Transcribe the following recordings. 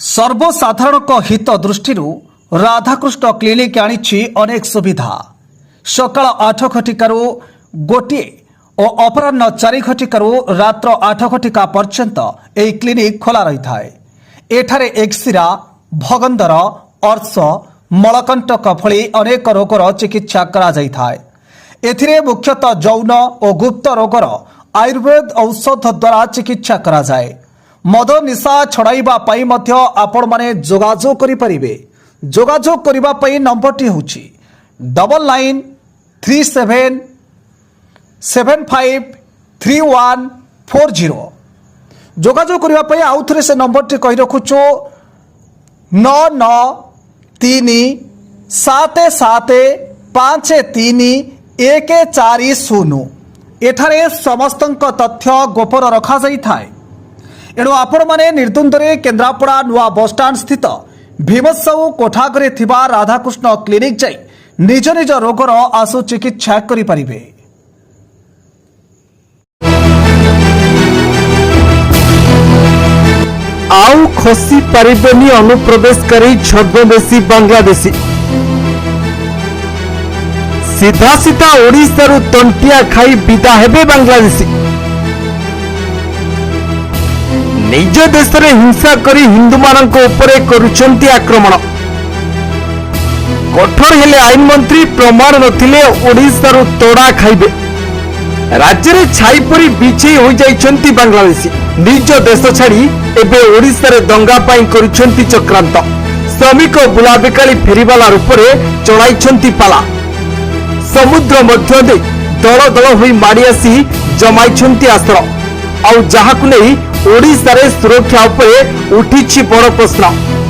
सर्वसाधारण हित दृष्टि राधाकृष्ण क्लिनिक आनी अनेक सुविधा। सकाल 8 घटिकारु गोटे और अपराह्न 4 घटिकारु रात्र 8 घटिका पर्यंत यह क्लिनिक खोला रही है। एठारे एक्सिरा, भगंदर, अर्श, मलकंटक भली अनेक रोगर चिकित्सा करा जाई थाए। एथिरे मुख्यतः जौन और गुप्त रोगर आयुर्वेद औषध द्वारा चिकित्सा करा जाए। मद निशा छड़ाइबा पई मध्य आपण माने जोगाजोग करि परिबे। जोगाजोग करिबा पई नंबरटी होछि 993757534140। जोगाजोग करिबा पई आउ थरे से नंबरटी कहि रखुछु 9937753140। एठारे समस्तंक तथ्य गोपर रखा जाई थाए। एणु आपण माने निर्द्वंद्वरे केन्द्रापड़ा नुआ बसस्टाण्ड स्थित भीमसाऊ कोठागरे थिबा राधाकृष्ण क्लिनिक जाई निज निज रोगर आशु चिकित्सा करि परिबे। आउ खसी पारिबेनी अनुप्रवेशकारी छद्मवेशी बांग्लादेशी। सीधा सीधा ओडिशारू तंटिया खाई विदा हेबे बांग्लादेशी। निज देश में हिंसा करी हिंदू मानक उपरे करुछंती आक्रमण। कठोर हेले आईन मंत्री प्रमाण नथिले ओडिशारू तोड़ा खाइबे। राज्य में छाई परी बिछई हो जाइछंती बांग्लादेशी। निज देश छाड़ी एबे ओडिशा रे दंगा पाई करुछंती चक्रांत। श्रमिक बुलाबिकाली फेरीवाला रूप में चलाइछंती पाला। समुद्र मध्य दे दल दल होई माड़ी आसी जमाइछंती आश्रय। आउ जहाकु नहीं ओडिशा रे सुरक्षा उपरे उठिछि बड़ प्रश्न।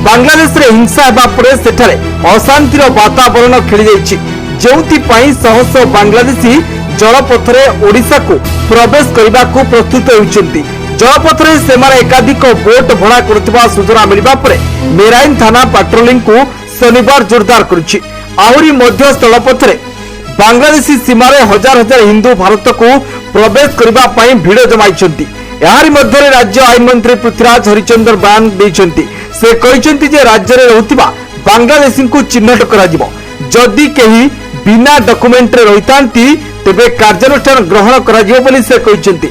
बांग्लादेश रे हिंसा हेबा परे सेठारे अशांतिर वातावरण खेली जाइछि। जेउथि पई शह शह बांग्लादेशी जलपथरे ओडिशा को प्रवेश करबा को प्रस्तुत होइछन्ति। जलपथरे सेमाने एकाधिक बोट भड़ा करथिबा सूचना मिलिबा परे मेराइन थाना पेट्रोलिंग को शनिवार जोरदार करिछि। आहुरी मध्य स्थलपथरे बांग्लादेशी सीमारे हजार हजार हिंदू भारत को प्रवेश करबा पई भिड़ जमाइछन्ति। यार मध्य राज्य आईन मंत्री पृथ्वीराज हरिचंद्र बयान देइछन्ति। से कहिछन्ति जे राज्य रे रहुतिबा बांग्लादेशी को चिन्हट करा जिवो। जदि केही बिना डॉक्यूमेंट रे रहितांती तेबे कार्यानुष्ठान ग्रहण करा जिवो बोली से कहिछन्ति।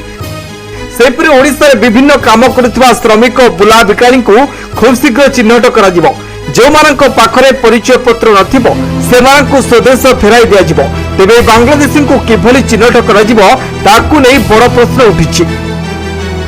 सेपरि ओडिशा रे विभिन्न काम करुथिबा श्रमिक बुला बिकाली को खूब शीघ्र चिन्हट करा जिवो। जो मानक पाखरे परिचय पत्र नथिबो सेमानकु स्वदेश फेराई दिया जिवो। तेबे बांग्लादेशी को किभली चिन्हट करा जिवो ताकु नै बड़ प्रश्न उठिछि।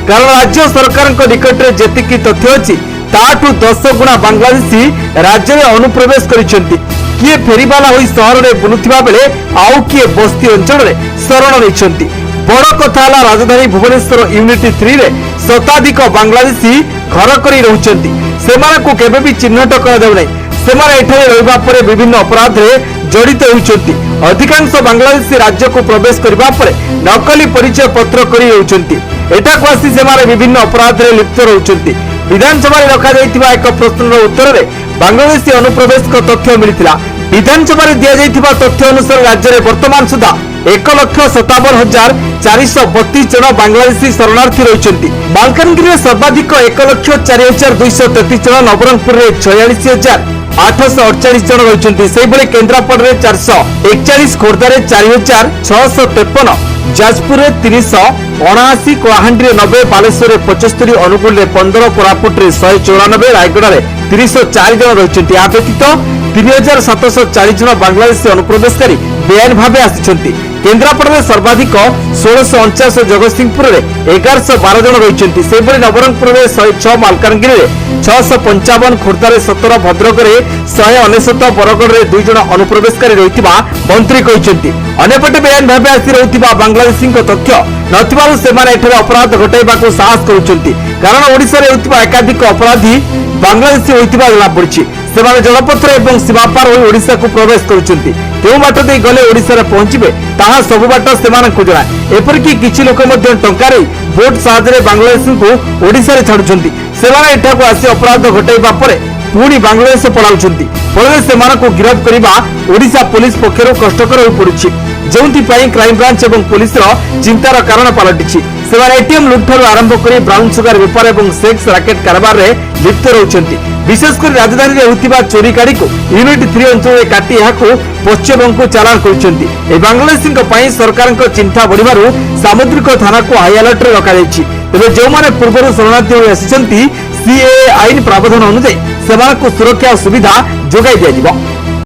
कारण राज्य सरकार निकट में जेतिकी तथ्य अच्छी ताठू 10 गुणा बांग्लादेशी राज्य में अनुप्रवेश करिसेंति। किए फेरीवाला होई शहर में बुलुथिबा बेले आउ किए बस्ती अंचल में शरण लेछंती। बड़ कथा है राजधानी भुवनेश्वर यूनिटी 3 रे शताधिक बांग्लादेशी घर करी रहउचंती। सेमानकु केबे भी चिन्हट करा जाउ नै। सेमाने एठारे रहिबा परे विभिन्न अपराध रे जड़ित होउचंती। अधिकांश बांग्लादेशी राज्य को प्रवेश करबा परे नकली परिचय पत्र करी रहउचंती। एटाकु आसी सेमाने विभिन्न अपराध रे लिप्त रहउचंती। विधानसभा रे रखा जाइतिबा एक प्रश्नर उत्तर रे बांग्लादेशी अनुप्रवेश को तथ्य मिलिथिला। विधानसभा रे दिया जाइतिबा तथ्य अनुसार राज्य रे वर्तमान सुधा 1,57,432 जन बांग्लादेशी शरणार्थी रहिसेंति। मालकानगिरी रे सर्वाधिक 1,04,233 जन, नवरंगपुर रे 46,848 जन रहिसेंति। सेहि भली केन्द्रापड़ा रे 441, खोर्धा रे 4,653, जाजपुर रे 379, कलाहांडी रे 90, बालेश्वर रे 75, अनुगुल रे 15, कोरापुट रे 194, रायगढ़ रे 304 जन रहिसेंति। आ व्यतीत 3,740 जन बांग्लादेशी अनुप्रवेशकारी बेआईन भावे आसिछन्ति। केन्द्रापड़ा में सर्वाधिक 1,649, जगतसिंहपुर में 1,112 जन रहिसेंति। सेहि नवरंगपुर में 106, मालकानगिरी में 655, खोर्धा में 17, भद्रक में 199, बरगढ़ में 2 जन अनुप्रवेशकारी रहितिबा मंत्री कहिसेंति। अन्यपटे बेआईन भावे आसी रहुतिबा बांग्लादेशी तथ्य नथिबारु सेमाने एठारे अपराध घटाइबाकू साहस करुछन्ति। कारण ओडिशा रे होतिबा एकाधिक अपराधी बांग्लादेशी होइतिबा जଣା पड़िछि। सेमाने जलपथरे एवं सीमा पार होई ओडिशा को प्रवेश करुछन्ति। केउ बाट दे गले ओडिशा रे पहुंचिबे ताहा सब बाट सेमानकु जଣା। एपरकी किछि लोक मध्ये टंका रे बोट साहाय्य बांग्लादेशी को ओडिशा रे छाडुछन्ति। सेमाने एठाकू आसी अपराध घटाइबा परे पुणी बांग्लादेश पलाउछन्ति। फଳରେ सेमानकु गिरफ करिबा ओडिशा पुलिस पक्षरु कष्टकर होई पड़ुछि। जोंथि पई क्राइम ब्रांच एवं पुलिस रो चिंतार कारण पलटिछि। ସେମାନେ ଏଟିଏମ୍ ଲୁଟ୍ଠାରୁ ଆରମ୍ଭ କରି ବ୍ରାଉନ୍ ସୁଗାର ବେପାର ଏବଂ ସେକ୍ସ ରାକେଟ କାରବାରରେ ଲିପ୍ତ ରହୁଛନ୍ତି। ବିଶେଷ କରି ରାଜଧାନୀରେ ହେଉଥିବା ଚୋରି ଗାଡ଼ିକୁ ୟୁନିଟ୍ 3 ଅଞ୍ଚଳରେ କାଟି ଏହାକୁ ପଶ୍ଚିମବଙ୍ଗକୁ ଚାଲାଣ କରୁଛନ୍ତି। ଏହି ବାଂଲାଦେଶୀଙ୍କ ପାଇଁ ସରକାରଙ୍କ ଚିନ୍ତା ବଢ଼ିବାରୁ ସାମୁଦ୍ରିକ ଥାନାକୁ ହାଇ ଆଲର୍ଟରେ ରଖାଯାଇଛି। ତେବେ ଯେଉଁମାନେ ପୂର୍ବରୁ ଶରଣାର୍ଥୀ ହୋଇ ଆସିଛନ୍ତି ସିଏଏ ଆଇନ ପ୍ରାବଧାନ ଅନୁଯାୟୀ ସେମାନଙ୍କୁ ସୁରକ୍ଷା ଓ ସୁବିଧା ଯୋଗାଇ ଦିଆଯିବ।